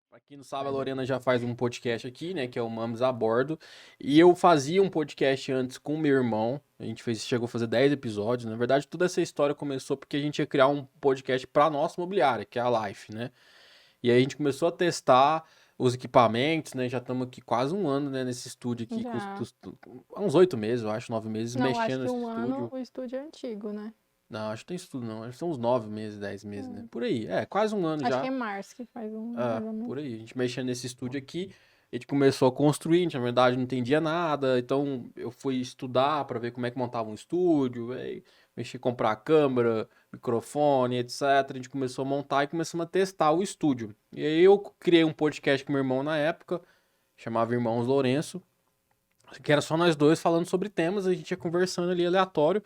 Pra quem não sabe, a Lorena já faz um podcast aqui, né, que é o Mames a Bordo. E eu fazia um podcast antes com meu irmão. A gente chegou a fazer 10 episódios. Na verdade, toda essa história começou porque a gente ia criar um podcast pra nossa imobiliária, que é a Life, né? E aí a gente começou a testar os equipamentos, né? Já estamos aqui quase um ano, né, nesse estúdio aqui, Já. há uns 8 meses, eu acho, 9 meses, Não, acho mexendo que nesse um ano estúdio. o estúdio é antigo, né? Não, acho que tem isso tudo não. Acho que são uns 9 meses, 10 meses, né? Hum. Por aí. É, quase um ano Acho que já. é março que faz um, Ah, mais ou menos. por aí. A gente mexendo nesse estúdio aqui, a gente começou a construir, a gente, na verdade, não entendia nada, então eu fui estudar para ver como é que montava um estúdio, aí mexi, comprar câmera, microfone, etc. A gente começou a montar e começamos a testar o estúdio. E aí eu criei um podcast com meu irmão na época, chamava Irmãos Lourenço, que era só nós dois falando sobre temas, a gente ia conversando ali aleatório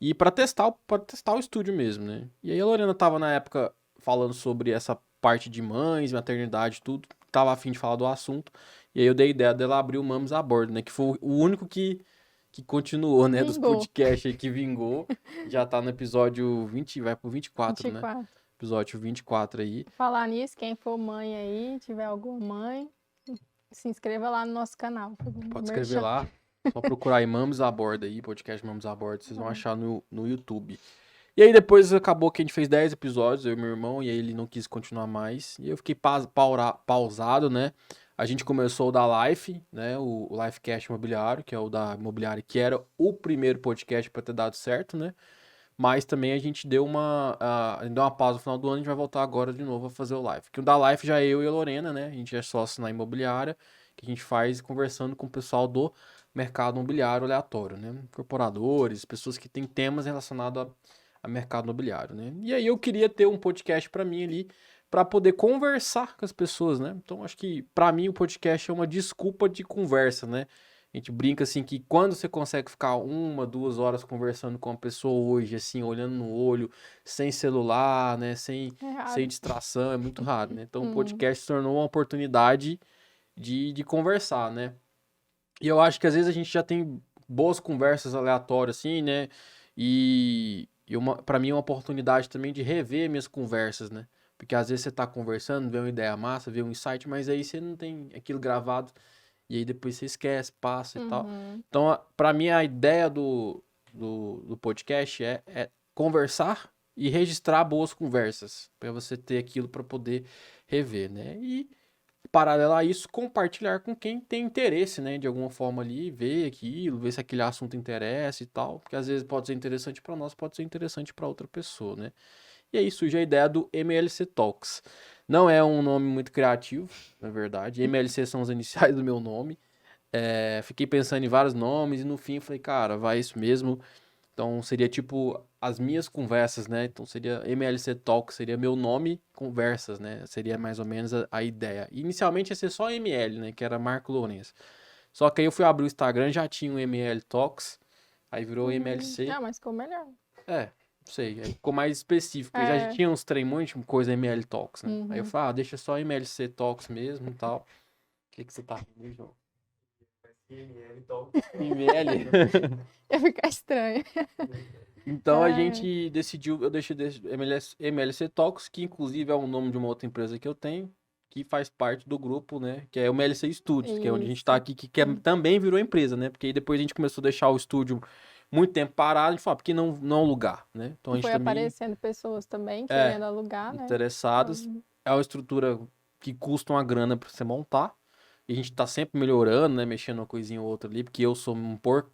e para testar o estúdio mesmo, né? E aí a Lorena tava na época falando sobre essa parte de mães, maternidade, tudo, tava a fim de falar do assunto. E aí eu dei a ideia dela abrir o Mames a Bordo, né, que foi o único que continuou, né, dos Vingou. podcasts aí que vingou. Já tá no episódio 20, vai pro 24, né? 24. Episódio 24 aí. Falar nisso, quem for mãe aí, tiver alguma mãe, se inscreva lá no nosso canal. Pode escrever Merchan. lá. Só procurar aí Mames a Bordo aí, podcast Mames a Bordo, vocês vão É. achar no YouTube. E aí depois acabou que a gente fez 10 episódios, eu e meu irmão, e aí ele não quis continuar mais. E eu fiquei pausado, né? A gente começou o da Life, né? O Lifecast Imobiliário, que é o da imobiliária, que era o primeiro podcast pra ter dado certo, né? Mas também a gente deu uma pausa no final do ano, a gente vai voltar agora de novo a fazer o Life. Que o da Life já é eu e a Lorena, né? A gente é sócio na imobiliária, que a gente faz conversando com o pessoal do mercado imobiliário aleatório, né? Incorporadores, pessoas que têm temas relacionados a mercado imobiliário, né? E aí eu queria ter um podcast para mim ali, para poder conversar com as pessoas, né? Então acho que para mim o podcast é uma desculpa de conversa, né? A gente brinca assim que quando você consegue ficar 1, 2 horas conversando com uma pessoa hoje, assim, olhando no olho, sem celular, né? É Sem raro. distração, é muito raro, né? Então o Hum. podcast se tornou uma oportunidade de conversar, né? E eu acho que às vezes a gente já tem boas conversas aleatórias, assim, né? Pra mim é uma oportunidade também de rever minhas conversas, né? Porque às vezes você tá conversando, vê uma ideia massa, vê um insight, mas aí você não tem aquilo gravado. E aí depois você esquece, passa e tal. Uhum. Então, pra mim, a ideia do podcast é conversar e registrar boas conversas. Pra você ter aquilo pra poder rever, né? E paralelo a isso, compartilhar com quem tem interesse, né? De alguma forma ali, ver aquilo, ver se aquele assunto interessa e tal. Porque às vezes pode ser interessante pra nós, pode ser interessante pra outra pessoa, né? E aí surge a ideia do MLC Talks. Não é um nome muito criativo, na verdade. MLC são os iniciais do meu nome. Fiquei pensando em vários nomes e no fim falei, cara, vai isso mesmo. Então seria tipo as minhas conversas, né? Então seria MLC Talk, seria meu nome, conversas, né? Seria mais ou menos a ideia. Inicialmente ia ser só ML, né? Que era Marco Lourenço. Só que aí eu fui abrir o Instagram, já tinha um ML Talks, aí virou MLC. Ah, mas ficou melhor. É, não sei, aí ficou mais específico. Porque já É. tinha uns trem, um monte de coisa ML Talks, né? Aí eu Uhum. falei, deixa só MLC Talks mesmo e tal. O que você tá rindo, João? ML. Ia ficar estranho. Então a É. gente decidiu, eu deixei MLC Talks, que inclusive é o nome de uma outra empresa que eu tenho, que faz parte do grupo, né? Que é o MLC Studios, que é onde a gente tá Isso. aqui, também virou empresa, né? Porque aí depois a gente começou a deixar o estúdio muito tempo parado, a gente falou, por que não alugar, né? Então a gente Foi também aparecendo pessoas também é querendo alugar, né? interessadas. Então, É uma estrutura que custa uma grana pra você montar. E a gente tá sempre melhorando, né? Mexendo uma coisinha ou outra ali, porque eu sou um porco,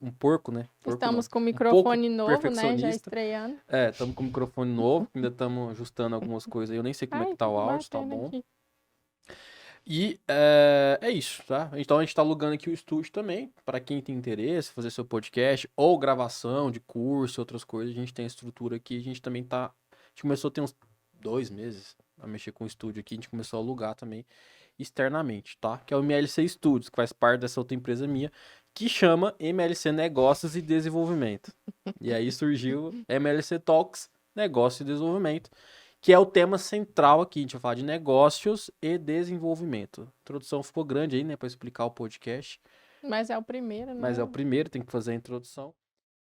né? Porco não. estamos com Um pouco microfone novo, né? Já perfeccionista. estreando. Estamos com o microfone novo, ainda estamos ajustando algumas coisas aí. Eu nem sei como é que Ai, tá o áudio, tá batendo bom. aqui. E é isso, tá? Então a gente tá alugando aqui o estúdio também, para quem tem interesse, fazer seu podcast ou gravação de curso, outras coisas. A gente tem a estrutura aqui, a gente também tá. A gente começou a ter uns 2 meses a mexer com o estúdio aqui, a gente começou a alugar também externamente, tá? Que é o MLC Studios, que faz parte dessa outra empresa minha, que chama MLC Negócios e Desenvolvimento. E aí surgiu MLC Talks, Negócio e Desenvolvimento, que é o tema central aqui. A gente vai falar de negócios e desenvolvimento. A introdução ficou grande aí, né, para explicar o podcast, Mas é o primeiro, mas é né? o primeiro, tem que fazer a introdução.